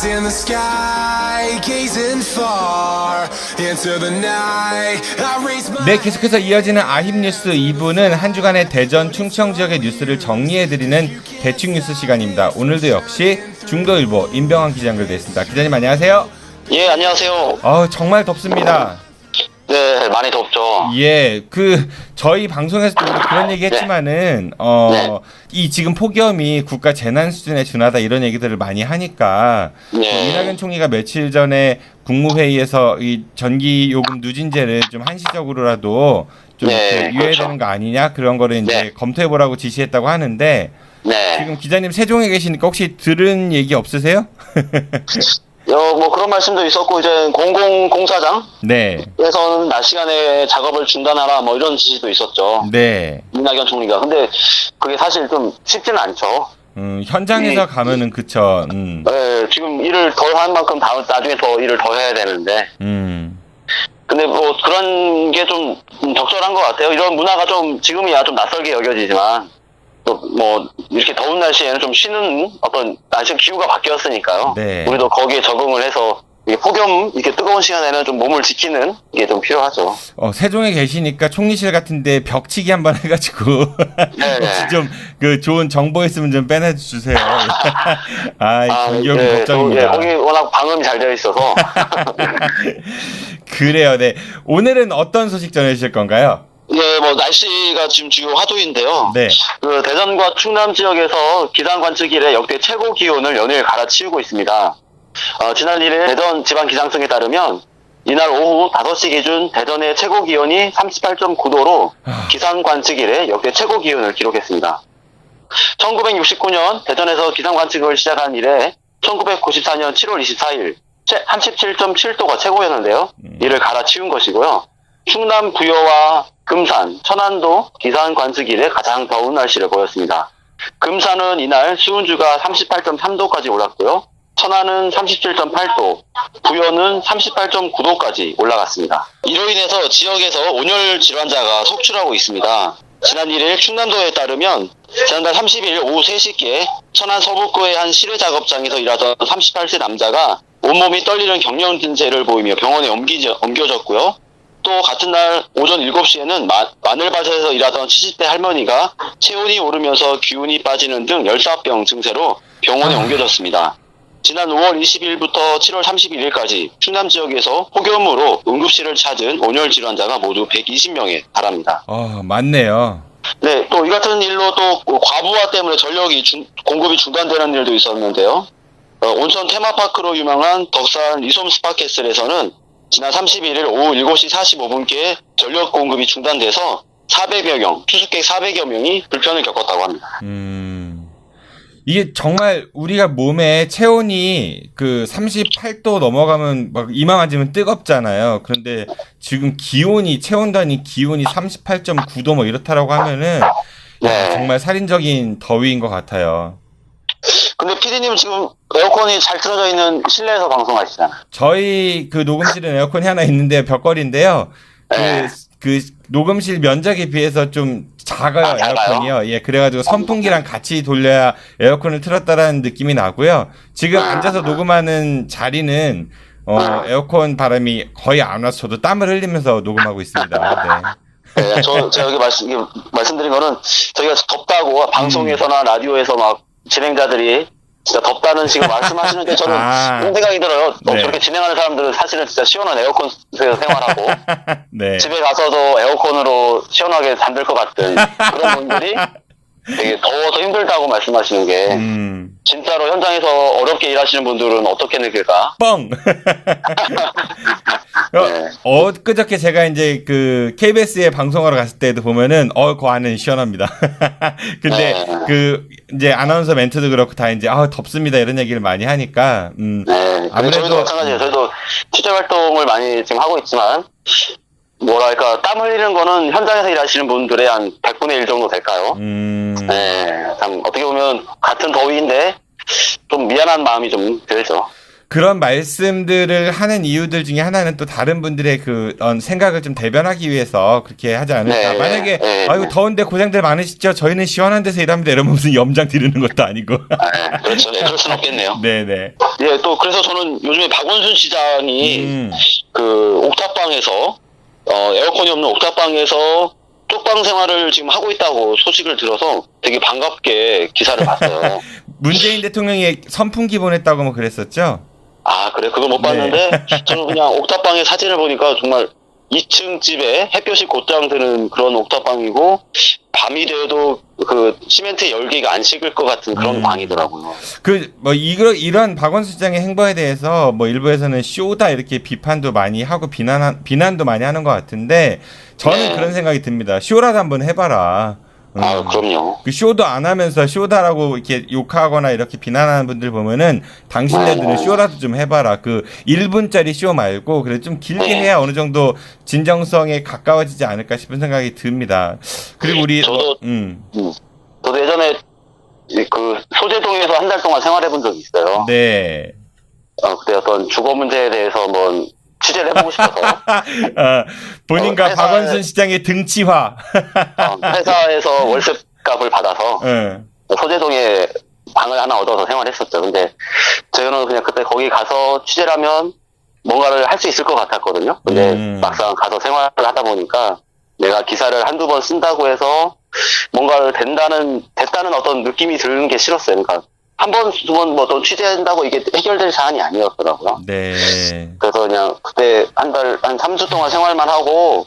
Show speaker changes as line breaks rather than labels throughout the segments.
Eyes in the sky, gazing far into the night. I raise my
네, 계속해서 이어지는 아힙뉴스 2부는 한 주간의 대전, 충청 지역의 뉴스를 정리해드리는 대충뉴스 시간입니다. 오늘도 역시 중도일보 임병환 기자 연결되어 있습니다. 기자님 안녕하세요.
예, 안녕하세요.
정말 덥습니다.
네, 많이 덥죠.
예, 저희 방송에서도 그런 얘기 했지만은, 이 지금 폭염이 국가 재난 수준에 준하다 이런 얘기들을 많이 하니까, 이낙연 총리가 며칠 전에 국무회의에서 이 전기요금 누진제를 좀 한시적으로라도 좀 유예되는
그렇죠.
거 아니냐, 그런 거를 이제 검토해보라고 지시했다고 하는데, 지금 기자님 세종에 계시니까 혹시 들은 얘기 없으세요?
뭐 그런 말씀도 있었고, 이제 공공공사장?
네.
에서는 낮 시간에 작업을 중단하라, 뭐 이런 지시도 있었죠.
네.
이낙연 총리가. 근데 그게 사실 좀 쉽지는 않죠.
현장에서 가면은 그쵸.
네, 지금 일을 덜 한 만큼 나중에 더 일을 더 해야 되는데. 근데 뭐 그런 게 좀 적절한 것 같아요. 이런 문화가 좀 지금이야 좀 낯설게 여겨지지만 또 뭐 이렇게 더운 날씨에는 좀 쉬는 어떤 날씨 기후가 바뀌었으니까요.
네.
우리도 거기에 적응을 해서 폭염 이렇게 뜨거운 시간에는 좀 몸을 지키는 게 좀 필요하죠.
세종에 계시니까 총리실 같은데 벽치기 한번 해가지고 혹시 좀 좋은 정보 있으면 좀 빼내주세요. 전기요금 걱정입니다.
거기 워낙 방음이 잘 되어 있어서.
그래요. 네. 오늘은 어떤 소식 전해주실 건가요?
네, 뭐 날씨가 지금 주요 화두인데요.
네.
대전과 충남 지역에서 기상 관측 이래 역대 최고 기온을 연일 갈아치우고 있습니다. 지난 1일 대전 지방기상청에 따르면 이날 오후 5시 기준 대전의 최고 기온이 38.9도로 기상 관측 이래 역대 최고 기온을 기록했습니다. 1969년 대전에서 기상 관측을 시작한 이래 1994년 7월 24일 37.7도가 최고였는데요. 이를 갈아치운 것이고요. 충남 부여와 금산, 천안도 기상 관측 이래 가장 더운 날씨를 보였습니다. 금산은 이날 수은주가 38.3도까지 올랐고요. 천안은 37.8도, 부여는 38.9도까지 올라갔습니다. 이로 인해서 지역에서 온열 질환자가 속출하고 있습니다. 지난 1일 충남도에 따르면 지난달 30일 오후 3시께 천안 서북구의 한 실외 작업장에서 일하던 38세 남자가 온몸이 떨리는 경련 증세를 보이며 병원에 옮겨졌고요. 또 같은 날 오전 7시에는 마늘밭에서 일하던 70대 할머니가 체온이 오르면서 기운이 빠지는 등 열사병 증세로 병원에 옮겨졌습니다. 지난 5월 20일부터 7월 31일까지 충남 지역에서 폭염으로 응급실을 찾은 온열 질환자가 모두 120명에 달합니다.
맞네요.
네, 또 이 같은 일로 또 과부하 때문에 전력이 공급이 중단되는 일도 있었는데요. 온천 테마파크로 유명한 덕산 리솜 스파캐슬에서는 지난 31일 오후 7시 45분께 전력 공급이 중단돼서 400여 명, 투숙객 400여 명이 불편을 겪었다고 합니다.
이게 정말 우리가 몸에 체온이 38도 넘어가면 막 이마 만지면 뜨겁잖아요. 그런데 지금 체온 단위 기온이 38.9도 뭐 이렇다라고 하면은 정말 살인적인 더위인 것 같아요.
근데 PD님은 지금 에어컨이 잘 틀어져 있는 실내에서 방송하시잖아요.
저희 녹음실은 에어컨이 하나 있는데 벽걸인데요. 녹음실 면적에 비해서 좀 작아요, 에어컨이요. 예, 그래가지고 선풍기랑 같이 돌려야 에어컨을 틀었다라는 느낌이 나고요. 지금 앉아서 녹음하는 자리는 에어컨 바람이 거의 안 와서 저도 땀을 흘리면서 녹음하고 있습니다.
네, 제가 여기 말씀드린 거는 저희가 덥다고 방송에서나 라디오에서 막 진행자들이 진짜 덥다는 식으로 말씀하시는데 저는 그런 생각이 들어요. 저렇게 진행하는 사람들은 사실은 진짜 시원한 에어컨에서 생활하고 집에 가서도 에어컨으로 시원하게 잠들 것 같은 그런 분들이 되게 더워서 힘들다고 말씀하시는 게 진짜로 현장에서 어렵게 일하시는 분들은 어떻게 느낄까?
뻥! 엊그저께 제가 이제 KBS에 방송하러 갔을 때도 보면은 그 안은 시원합니다. 근데 이제 아나운서 멘트도 그렇고 다 이제 덥습니다 이런 얘기를 많이 하니까
아무래도 저희도 마찬가지예요. 저희도 취재 활동을 많이 지금 하고 있지만 뭐랄까 땀 흘리는 거는 현장에서 일하시는 분들의 한 100분의 1 정도 될까요? 참 어떻게 보면 같은 더위인데 좀 미안한 마음이 좀 들죠.
그런 말씀들을 하는 이유들 중에 하나는 또 다른 분들의 그 생각을 좀 대변하기 위해서 그렇게 하지 않을까.
네,
만약에
네,
아이고 더운데 고생들 많으시죠. 저희는 시원한 데서 일합니다. 이러면 무슨 염장 지르는 것도 아니고.
네, 그렇죠. 네, 그럴 수는 없겠네요.
네네.
예, 또 그래서 저는 요즘에 박원순 시장이 그 옥탑방에서 에어컨이 없는 옥탑방에서 쪽방 생활을 지금 하고 있다고 소식을 들어서 되게 반갑게 기사를 봤어요.
문재인 대통령이 선풍기 보냈다고 뭐 그랬었죠?
아, 그래? 그걸 못 봤는데 저는 그냥 옥탑방의 사진을 보니까 정말 2층 집에 햇볕이 곧장 드는 그런 옥탑방이고 밤이 되어도 그 시멘트 열기가 안 식을 것 같은 그런 방이더라고요.
그 뭐 이런 박원순 시장의 행보에 대해서 뭐 일부에서는 쇼다 이렇게 비판도 많이 하고 비난도 많이 하는 것 같은데 저는
네.
그런 생각이 듭니다. 쇼라도 한번 해봐라.
아, 그럼요.
그 쇼도 안 하면서 쇼다라고 이렇게 욕하거나 이렇게 비난하는 분들 보면은 당신네들은 쇼라도 좀 해봐라. 그 1분짜리 쇼 말고 그래 좀 길게 해야 어느 정도 진정성에 가까워지지 않을까 싶은 생각이 듭니다. 그리고 우리
저도 저도 예전에 그 소재동에서 한 달 동안 생활해 본 적이 있어요.
네.
그때 어떤 주거 문제에 대해서 한번 취재를 해보고 싶어서
본인과 박원순 시장의 등치화.
회사에서 월세값을 받아서 소재동에 방을 하나 얻어서 생활했었죠. 근데 저는 그냥 그때 거기 가서 취재를 하면 뭔가를 할 수 있을 것 같았거든요. 근데 막상 가서 생활을 하다 보니까 내가 기사를 한두 번 쓴다고 해서 뭔가를 됐다는 어떤 느낌이 드는 게 싫었어요. 그러니까 한 번, 두 번 뭐 또 취재한다고 이게 해결될 사안이 아니었더라고요.
네.
그래서 그냥 그때 한 3주 동안 생활만 하고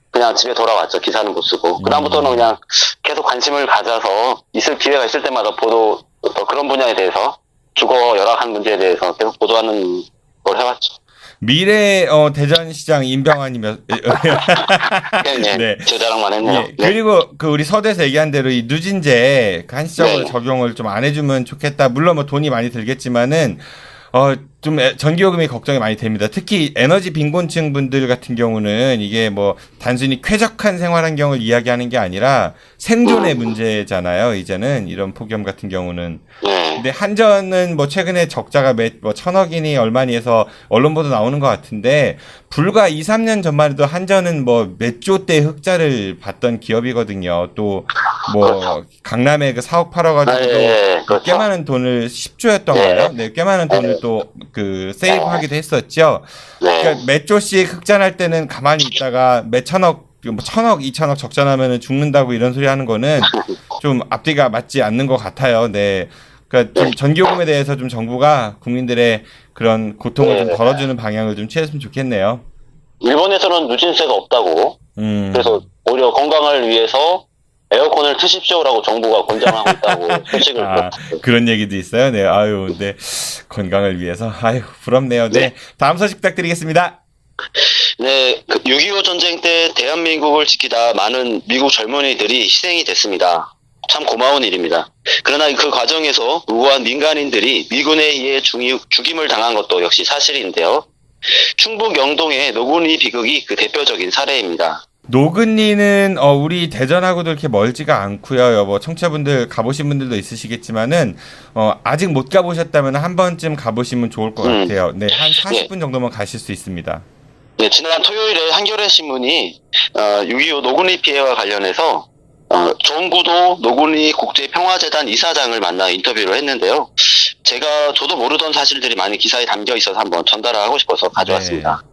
그냥 집에 돌아왔죠. 기사는 못 쓰고. 그다음부터는 그냥 계속 관심을 가져서 있을 기회가 있을 때마다 또 그런 분야에 대해서 주거 열악한 문제에 대해서 계속 보도하는 걸 해왔죠.
미래 대전시장 임병환이며
네. 제 자랑만 했네요.
네. 그리고 그 우리 서대에서 얘기한 대로 이 누진제 그 한시적으로 적용을 좀 안 해주면 좋겠다. 물론 뭐 돈이 많이 들겠지만은 좀 전기요금이 걱정이 많이 됩니다. 특히 에너지 빈곤층 분들 같은 경우는 이게 뭐 단순히 쾌적한 생활 환경을 이야기하는 게 아니라 생존의 문제잖아요. 이제는 이런 폭염 같은 경우는. 근데 한전은 뭐 최근에 적자가 뭐 1,000억이니 얼마니 해서 언론 보도 나오는 것 같은데 불과 2, 3년 전만 해도 한전은 뭐 몇 조 대 흑자를 봤던 기업이거든요. 또 뭐 강남에 그 사옥 팔아가지고도
그렇죠.
꽤 많은 돈을 10조였던가요? 네, 꽤 많은 돈을 또 그 세이브하기도 했었죠. 그러니까 몇 조씩 흑자날 때는 가만히 있다가 몇 천억, 뭐 1,000억, 2,000억 적자 나면은 죽는다고 이런 소리 하는 거는 좀 앞뒤가 맞지 않는 것 같아요. 네. 그러니까 좀 전기요금에 대해서 좀 정부가 국민들의 그런 고통을 좀 덜어주는 방향을 좀 취했으면 좋겠네요.
일본에서는 누진세가 없다고. 그래서 오히려 건강을 위해서 에어컨을 트십시오라고 정부가 권장하고 있다고 소식을 들었어요.
그런 얘기도 있어요. 네. 아유, 네. 건강을 위해서. 아유, 부럽네요. 네. 다음 소식 부탁드리겠습니다.
네. 6.25 전쟁 때 대한민국을 지키다 많은 미국 젊은이들이 희생이 됐습니다. 참 고마운 일입니다. 그러나 그 과정에서 무고한 민간인들이 미군에 의해 죽임을 당한 것도 역시 사실인데요. 충북 영동의 노군리 비극이 그 대표적인 사례입니다.
노근리는 우리 대전하고도 이렇게 멀지가 않고요. 뭐 청취자분들 가보신 분들도 있으시겠지만은 아직 못 가보셨다면 한 번쯤 가보시면 좋을 것 같아요. 네, 한 40분 정도면 가실 수 있습니다.
네, 지난 토요일에 한겨레 신문이 6.25 노군리 피해와 관련해서 조은구도 노군리 국제평화재단 이사장을 만나 인터뷰를 했는데요. 저도 모르던 사실들이 많이 기사에 담겨 있어서 한번 전달을 하고 싶어서 가져왔습니다.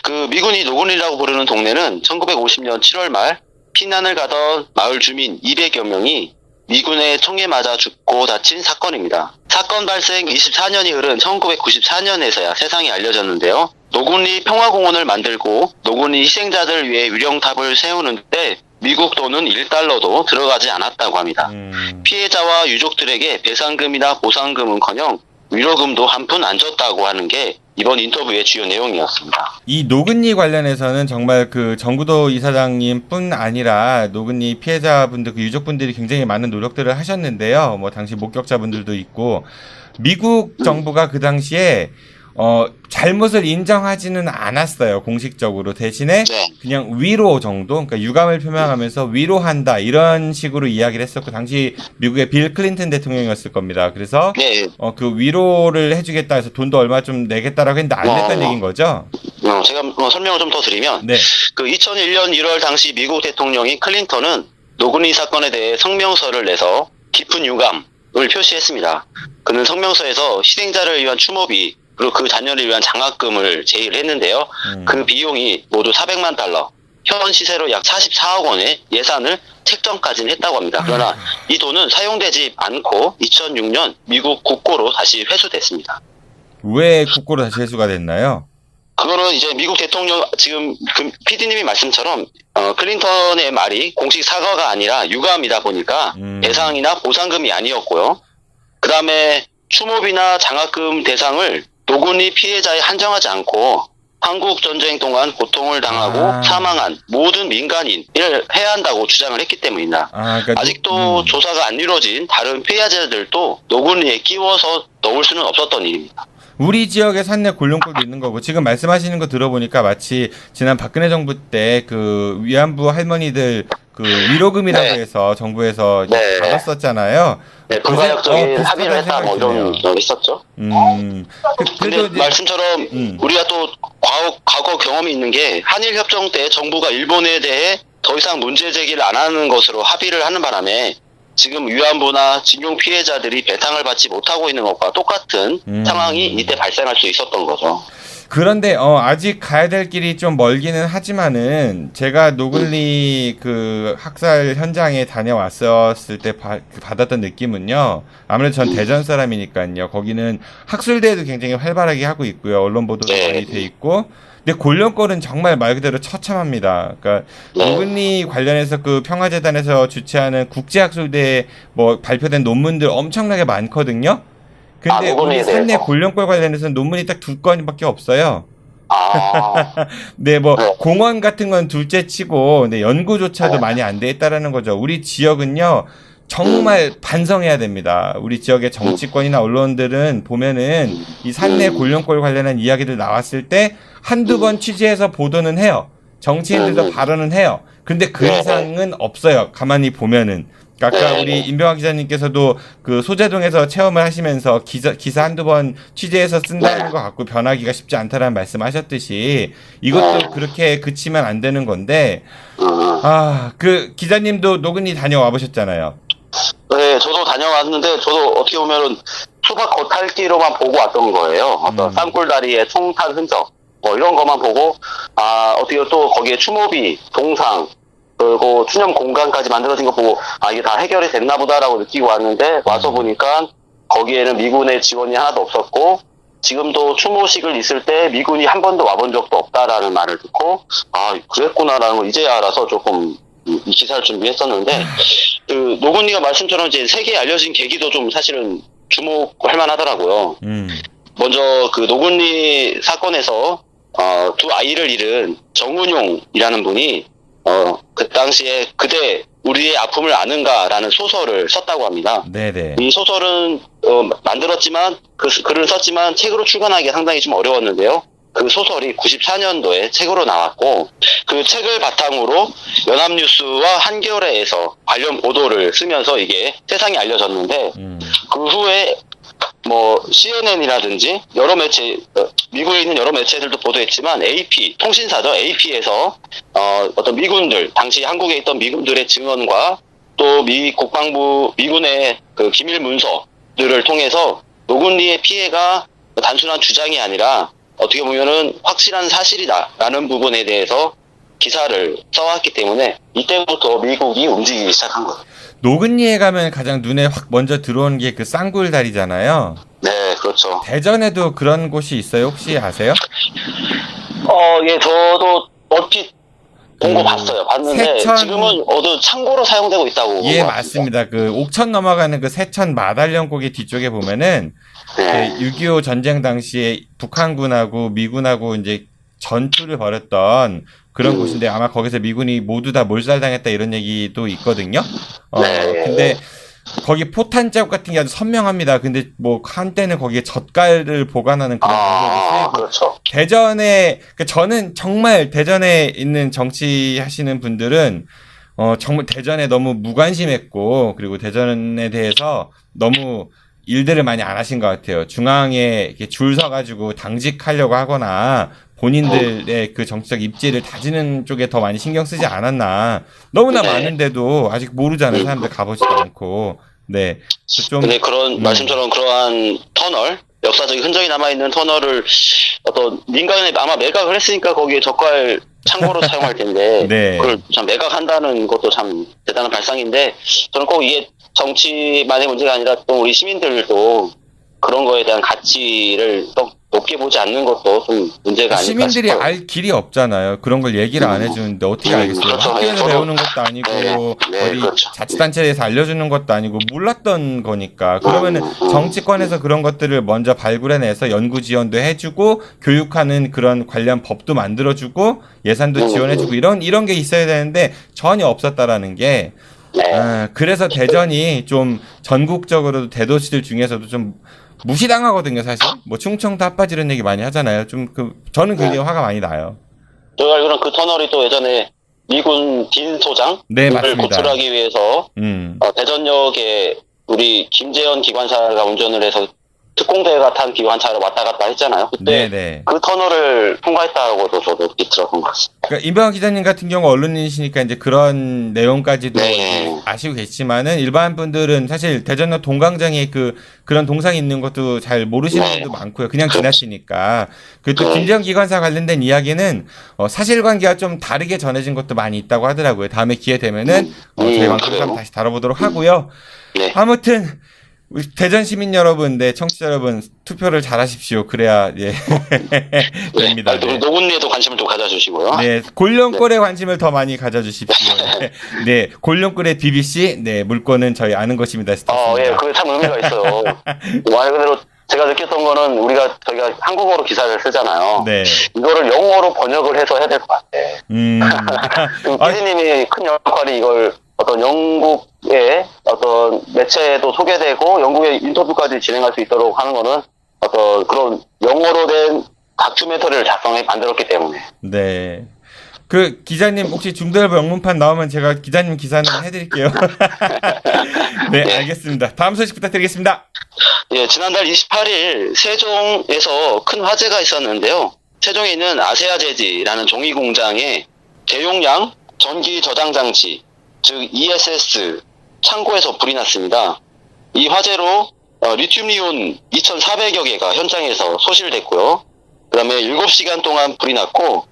그 미군이 노군리라고 부르는 동네는 1950년 7월 말 피난을 가던 마을 주민 200여 명이 미군의 총에 맞아 죽고 다친 사건입니다. 사건 발생 24년이 흐른 1994년에서야 세상에 알려졌는데요. 노군리 평화공원을 만들고 노군리 희생자들 위해 위령탑을 세우는데 미국 돈은 1달러도 들어가지 않았다고 합니다. 피해자와 유족들에게 배상금이나 보상금은커녕 위로금도 한 푼 안 줬다고 하는 게 이번 인터뷰의 주요 내용이었습니다.
이 노근리 관련해서는 정말 그 정구도 이사장님 뿐 아니라 노근리 피해자분들, 그 유족분들이 굉장히 많은 노력들을 하셨는데요. 뭐 당시 목격자분들도 있고 미국 정부가 그 당시에 잘못을 인정하지는 않았어요, 공식적으로. 대신에
네.
그냥 위로 정도, 그러니까 유감을 표명하면서 위로한다, 이런 식으로 이야기를 했었고, 당시 미국의 빌 클린턴 대통령이었을 겁니다. 그래서,
네.
그 위로를 해주겠다 해서 돈도 얼마 좀 내겠다라고 했는데 안 냈다는 얘기인 거죠?
제가 설명을 좀 더 드리면,
네.
그 2001년 1월 당시 미국 대통령인 클린턴은 노근리 사건에 대해 성명서를 내서 깊은 유감을 표시했습니다. 그는 성명서에서 희생자를 위한 추모비, 그리고 그 자녀를 위한 장학금을 제의를 했는데요. 그 비용이 모두 400만 달러, 현 시세로 약 44억 원의 예산을 책정까지는 했다고 합니다. 그러나 이 돈은 사용되지 않고 2006년 미국 국고로 다시 회수됐습니다.
왜 국고로 다시 회수가 됐나요?
그거는 이제 미국 대통령, 지금 그 PD님이 말씀처럼 클린턴의 말이 공식 사과가 아니라 유감이다 보니까 배상이나 보상금이 아니었고요. 그 다음에 추모비나 장학금 대상을 노군리 피해자에 한정하지 않고 한국 전쟁 동안 고통을 당하고 사망한 모든 민간인을 해야 한다고 주장을 했기 때문이다.
그러니까
아직도 조사가 안 이루어진 다른 피해자들도 노군리에 끼워서 넣을 수는 없었던 일입니다.
우리 지역에 산내 골룡골도 있는 거고, 지금 말씀하시는 거 들어보니까 마치 지난 박근혜 정부 때 그 위안부 할머니들 그 위로금이라고
네.
해서 정부에서
네.
받았었잖아요.
네, 불가역적인
비슷하다는
합의를 했다, 뭐
생각이
이런
드네요.
거 있었죠.
그래도
근데
이제
말씀처럼 우리가 또 과거 경험이 있는 게 한일 협정 때 정부가 일본에 대해 더 이상 문제 제기를 안 하는 것으로 합의를 하는 바람에 지금 위안부나 징용 피해자들이 배상을 받지 못하고 있는 것과 똑같은 상황이 이때 발생할 수 있었던 거죠.
그런데 아직 가야 될 길이 좀 멀기는 하지만은 제가 노글리 그 학살 현장에 다녀왔었을 때 받았던 느낌은요. 아무래도 전 대전 사람이니까요. 거기는 학술대회도 굉장히 활발하게 하고 있고요. 언론 보도도
네.
많이 돼 있고. 근데 골련골은 정말 말 그대로 처참합니다. 그러니까 노글리 관련해서 그 평화재단에서 주최하는 국제학술대회 뭐 발표된 논문들 엄청나게 많거든요. 근데 우리 산내 골련골 관련해서는 논문이 딱 2건밖에 없어요. 네, 뭐
네.
공원 같은 건 둘째 치고, 근데 연구조차도 많이 안 돼 있다라는 거죠. 우리 지역은요, 정말 반성해야 됩니다. 우리 지역의 정치권이나 언론들은 보면은 이 산내 골련골 관련한 이야기들 나왔을 때 한두 번 취재해서 보도는 해요. 정치인들도 발언은 해요. 근데 그 이상은 없어요. 가만히 보면은. 아까 우리 임병환 기자님께서도 그 소재동에서 체험을 하시면서 기사 한두 번 취재해서 쓴다는 것 같고 변하기가 쉽지 않다라는 말씀하셨듯이 이것도 그렇게 그치면 안 되는 건데, 그 기자님도 노근리 다녀와 보셨잖아요.
네, 저도 다녀왔는데 저도 어떻게 보면은 수박 겉핥기로만 보고 왔던 거예요. 어떤 쌍굴다리의 총탄 흔적 뭐 이런 것만 보고 어떻게 또 거기에 추모비, 동상 그리고 추념 공간까지 만들어진 거 보고 이게 다 해결이 됐나 보다라고 느끼고 왔는데 와서 보니까 거기에는 미군의 지원이 하나도 없었고 지금도 추모식을 있을 때 미군이 한 번도 와본 적도 없다라는 말을 듣고 그랬구나라는 걸 이제야 알아서 조금 이 기사를 준비했었는데 그 노건이가 말씀처럼 이제 세계에 알려진 계기도 좀 사실은 주목할 만하더라고요. 먼저 그 노건리 사건에서 두 아이를 잃은 정은용이라는 분이 그 당시에 그대 우리의 아픔을 아는가라는 소설을 썼다고 합니다.
네네.
이 소설은 만들었지만 그 글을 썼지만 책으로 출간하기가 상당히 좀 어려웠는데요. 그 소설이 94년도에 책으로 나왔고 그 책을 바탕으로 연합뉴스와 한겨레에서 관련 보도를 쓰면서 이게 세상에 알려졌는데 그 후에 뭐 CNN이라든지 여러 매체 미국에 있는 여러 매체들도 보도했지만 AP 통신사죠. AP에서 어떤 미군들 당시 한국에 있던 미군들의 증언과 또 미 국방부 미군의 그 기밀 문서들을 통해서 노근리의 피해가 단순한 주장이 아니라 어떻게 보면은 확실한 사실이다라는 부분에 대해서 기사를 써왔기 때문에 이때부터 미국이 움직이기 시작한 거예요.
노근리에 가면 가장 눈에 확 먼저 들어오는 게 그 쌍굴다리잖아요.
네, 그렇죠.
대전에도 그런 곳이 있어요? 혹시 아세요?
예, 저도 얼핏 본 거 봤어요. 봤는데 지금은 창고로 사용되고 있다고.
예, 맞습니다. 그 옥천 넘어가는 그 세천 마달령고개 뒤쪽에 보면은
네.
그 6.25 전쟁 당시에 북한군하고 미군하고 이제 전투를 벌였던 그런 곳인데 아마 거기서 미군이 모두 다 몰살당했다 이런 얘기도 있거든요.
네.
근데 거기 포탄 자국 같은 게 아주 선명합니다. 근데 뭐 한때는 거기에 젓갈을 보관하는 그런 방법이 쓰이고
그렇죠.
대전에 그러니까 저는 정말 대전에 있는 정치하시는 분들은 정말 대전에 너무 무관심했고 그리고 대전에 대해서 너무 일들을 많이 안 하신 것 같아요. 중앙에 이렇게 줄 서가지고 당직하려고 하거나 본인들의 그 정치적 입지를 다지는 쪽에 더 많이 신경 쓰지 않았나. 너무나
네.
많은데도 아직 모르잖아요. 사람들 가보지도 않고. 네. 좀
근데 그런 말씀처럼 그러한 터널, 역사적인 흔적이 남아있는 터널을 어떤 민간에 아마 매각을 했으니까 거기에 젓갈 창고로 사용할 텐데
네.
그걸 참 매각한다는 것도 참 대단한 발상인데 저는 꼭 이게 정치만의 문제가 아니라 또 우리 시민들도 그런 거에 대한 가치를 또 높게 보지 않는 것도 좀 문제가 아닐까
시민들이
싶어요.
알 길이 없잖아요. 그런 걸 얘기를 안 해주는데 어떻게 알겠어요?
그렇죠.
학교에서
저도-
배우는 것도 아니고
네,
어디
그렇죠.
자치단체에서 알려주는 것도 아니고 몰랐던 거니까. 그러면은 정치권에서 그런 것들을 먼저 발굴해내서 연구 지원도 해주고 교육하는 그런 관련 법도 만들어주고 예산도 지원해주고 이런 게 있어야 되는데 전혀 없었다라는 게 그래서 대전이 좀 전국적으로 대도시들 중에서도 좀 무시당하거든요, 사실. 뭐 충청도 핫바지런 얘기 많이 하잖아요. 좀 저는 굉장히 화가 많이 나요.
제가 알기로는 그 터널이 또 예전에 미군 딘 소장을
네, 맞습니다.
구출하기 위해서 대전역에 우리 김재현 기관사가 운전을 해서 특공대가 탄 기관차로 왔다 갔다 했잖아요. 그때
네네.
그 터널을 통과했다고도 저도 들었던 것 같습니다.
그러니까 임병환 기자님 같은 경우 언론인이시니까 이제 그런 내용까지도
네.
이제 아시고 계시지만은 일반 분들은 사실 대전역 동광장에 그런 동상이 있는 것도 잘 모르시는
네.
분도 많고요. 그냥 지나시니까. 그리고 또 김재현 기관사 관련된 이야기는 사실관계가 좀 다르게 전해진 것도 많이 있다고 하더라고요. 다음에 기회 되면은 저희 방송에서
그래요?
한번 다시 다뤄보도록 하고요.
네.
아무튼 우리 대전 시민 여러분, 네, 청취자 여러분 투표를 잘하십시오. 그래야 됩니다. 네.
노군리에도 관심을 좀 가져주시고요.
네, 골룡골에 관심을 더 많이 가져주십시오. 네, 골룡골의 BBC, 네, 물건은 저희 아는 것입니다.
예, 그게 참 의미가 있어요. 말 그대로 제가 느꼈던 거는 저희가 한국어로 기사를 쓰잖아요.
네.
이거를 영어로 번역을 해서 해야 될 것 같아. PD님이 큰 역할이 이걸 어떤 영국의 어떤 매체에도 소개되고 영국의 인터뷰까지 진행할 수 있도록 하는 거는 어떤 그런 영어로 된 다큐멘터리를 작성해 만들었기 때문에.
네. 그 기자님 혹시 중대본 영문판 나오면 제가 기자님 기사는 해드릴게요. 네, 알겠습니다. 다음 소식 부탁드리겠습니다.
예, 지난달 28일 세종에서 큰 화재가 있었는데요. 세종에 있는 아세아재지라는 종이 공장에 대용량 전기 저장 장치, 즉 ESS 창고에서 불이 났습니다. 이 화재로 리튬이온 2,400여 개가 현장에서 소실됐고요. 그다음에 7시간 동안 불이 났고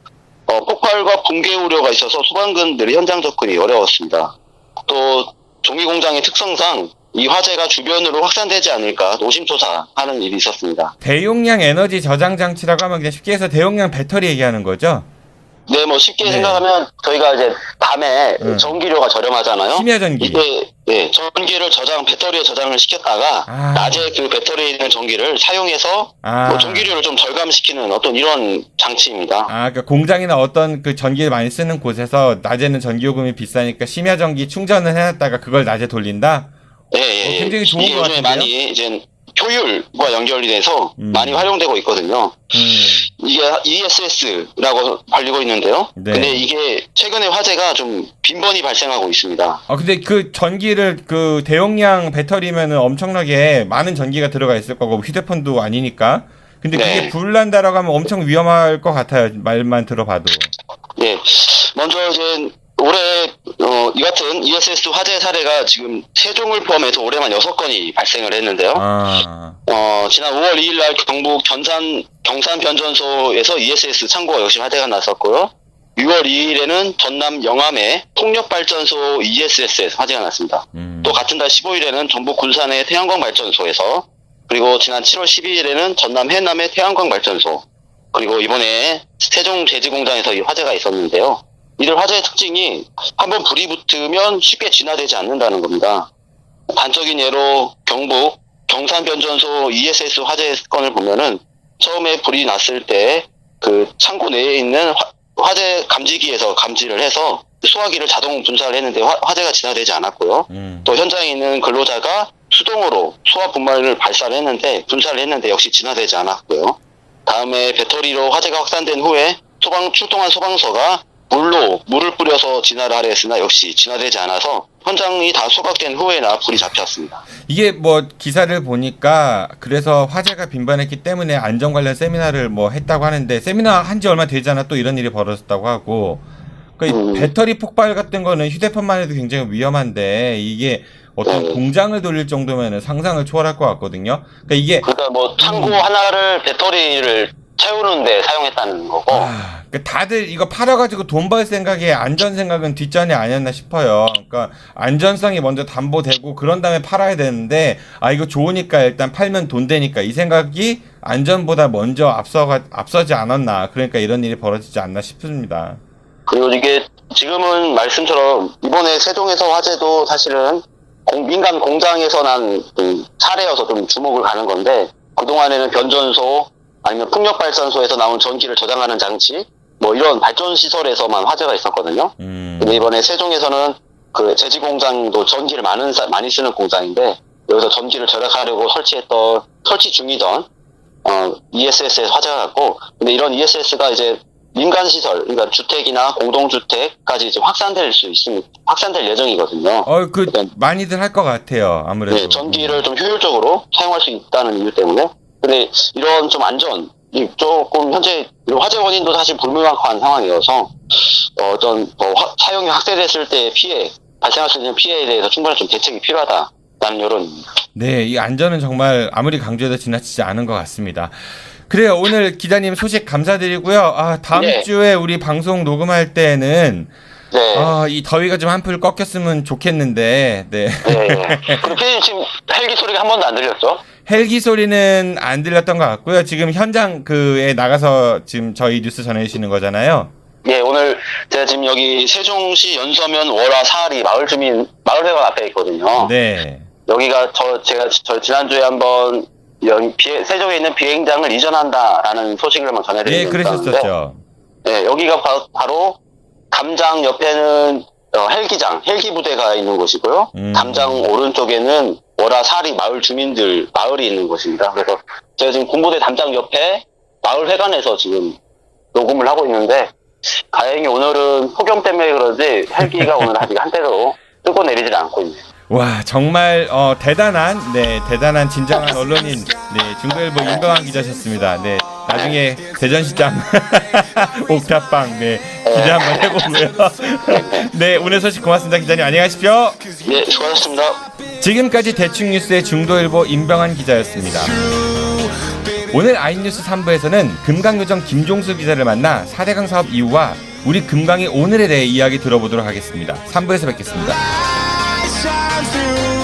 폭발과 붕괴 우려가 있어서 소방관들이 현장 접근이 어려웠습니다. 또 종이 공장의 특성상 이 화재가 주변으로 확산되지 않을까 노심초사하는 일이 있었습니다.
대용량 에너지 저장 장치라고 하면 그냥 쉽게 해서 대용량 배터리 얘기하는 거죠?
네, 뭐 쉽게
네.
생각하면 저희가 이제 밤에 전기료가 저렴하잖아요.
심야 전기.
이게 전기를 배터리에 저장을 시켰다가 낮에 그 배터리에 있는 전기를 사용해서 뭐 전기료를 좀 절감시키는 어떤 이런 장치입니다.
그러니까 공장이나 어떤 그 전기를 많이 쓰는 곳에서 낮에는 전기요금이 비싸니까 심야 전기 충전을 해놨다가 그걸 낮에 돌린다?
네,
굉장히 좋은
이게
것
요즘에
같은데요?
많이 이제 효율과 연결이 돼서 많이 활용되고 있거든요. 이게 ESS라고 불리고 있는데요.
네.
근데 이게 최근에 화재가 좀 빈번히 발생하고 있습니다.
근데 그 전기를 그 대용량 배터리면은 엄청나게 많은 전기가 들어가 있을 거고 휴대폰도 아니니까. 근데 그게
네.
불 난다라고 하면 엄청 위험할 것 같아요. 말만 들어봐도.
예. 먼저 이제 올해 이 같은 ESS 화재 사례가 지금 세종을 포함해서 올해만 6건이 발생을 했는데요. 지난 5월 2일 날 경북 경산 변전소에서 ESS 창고가 역시 화재가 났었고요. 6월 2일에는 전남 영암의 풍력발전소 ESS에서 화재가 났습니다. 또 같은 달 15일에는 전북 군산의 태양광 발전소에서, 그리고 지난 7월 12일에는 전남 해남의 태양광 발전소, 그리고 이번에 세종 제지공장에서 이 화재가 있었는데요. 이들 화재의 특징이 한번 불이 붙으면 쉽게 진화되지 않는다는 겁니다. 단적인 예로 경북 경산변전소 ESS 화재 건을 보면은 처음에 불이 났을 때 그 창고 내에 있는 화재 감지기에서 감지를 해서 소화기를 자동 분사를 했는데 화재가 진화되지 않았고요. 또 현장에 있는 근로자가 수동으로 소화 분말을 발사를 했는데 분사를 했는데 역시 진화되지 않았고요. 다음에 배터리로 화재가 확산된 후에 출동한 소방서가 물을 뿌려서 진화를 하려 했으나 역시 진화되지 않아서 현장이 다 소각된 후에나 불이 잡혔습니다.
이게 뭐 기사를 보니까 그래서 화재가 빈번했기 때문에 안전 관련 세미나를 뭐 했다고 하는데 세미나 한 지 얼마 되지 않아 또 이런 일이 벌어졌다고 하고 그러니까 이 배터리 폭발 같은 거는 휴대폰만 해도 굉장히 위험한데 이게 어떤 공장을 돌릴 정도면 상상을 초월할 것 같거든요.
그러니까 뭐 창고 하나를 배터리를 채우는데 사용했다는 거고.
그러니까 다들 이거 팔아가지고 돈 벌 생각에 안전 생각은 뒷전이 아니었나 싶어요. 그러니까 안전성이 먼저 담보되고 그런 다음에 팔아야 되는데 이거 좋으니까 일단 팔면 돈 되니까 이 생각이 안전보다 먼저 앞서지 않았나. 그러니까 이런 일이 벌어지지 않나 싶습니다.
그리고 이게 지금은 말씀처럼 이번에 세종에서 화재도 사실은 민간 공장에서 난 사례여서 좀 주목을 가는 건데 그동안에는 변전소 아니면 풍력발전소에서 나온 전기를 저장하는 장치 뭐 이런 발전시설에서만 화재가 있었거든요. 근데 이번에 세종에서는 그 제지공장도 전기를 많이 쓰는 공장인데 여기서 전기를 절약하려고 설치 중이던 ESS에서 화재가 났고 근데 이런 ESS가 이제 민간시설, 그러니까 주택이나 공동주택까지 이제 확산될 예정이거든요.
많이들 할 것 같아요, 아무래도.
네, 전기를 좀 효율적으로 사용할 수 있다는 이유 때문에. 근데 이런 좀 조금 현재 화재 원인도 사실 불명확한 상황이어서, 사용이 확대됐을 때 발생할 수 있는 피해에 대해서 충분히 좀 대책이 필요하다라는 여론입니다.
네, 이 안전은 정말 아무리 강조해도 지나치지 않은 것 같습니다. 그래요. 오늘 기자님 소식 감사드리고요. 다음 주에 우리 방송 녹음할 때는 이 더위가 좀 한풀 꺾였으면 좋겠는데. 네.
그리고 피디님 지금 헬기 소리가 한 번도 안 들렸죠?
헬기 소리는 안 들렸던 것 같고요. 지금 현장에 나가서 지금 저희 뉴스 전해주시는 거잖아요.
예, 오늘 제가 지금 여기 세종시 연서면 월화 사리 마을회관 앞에 있거든요.
네.
여기가 제가 지난주에 한번 세종에 있는 비행장을 이전한다라는 소식을 한번 전해드린 적이 있었는데,
그러셨었죠.
네, 여기가 담장 옆에는 헬기 부대가 있는 곳이고요. 담장 오른쪽에는 월화사리 마을이 있는 곳입니다. 그래서 제가 지금 군부대 담장 옆에 마을회관에서 지금 녹음을 하고 있는데 다행히 오늘은 폭염 때문에 그런지 헬기가 오늘 아직 한 대도 뜨고 내리질 않고 있네요.
와, 정말 대단한 진정한 언론인 중도일보 임병환 기자셨습니다. 네, 나중에 대전시장 옥탑방 기대 한번 해보고요. 네, 오늘 소식 고맙습니다. 기자님 안녕하십시오.
네, 수고하셨습니다.
지금까지 대충뉴스의 중도일보 임병환 기자였습니다. 오늘 아이뉴스 3부에서는 금강요정 김종수 기자를 만나 4대강 사업 이후와 우리 금강의 오늘에 대해 이야기 들어보도록 하겠습니다. 3부에서 뵙겠습니다.
shine through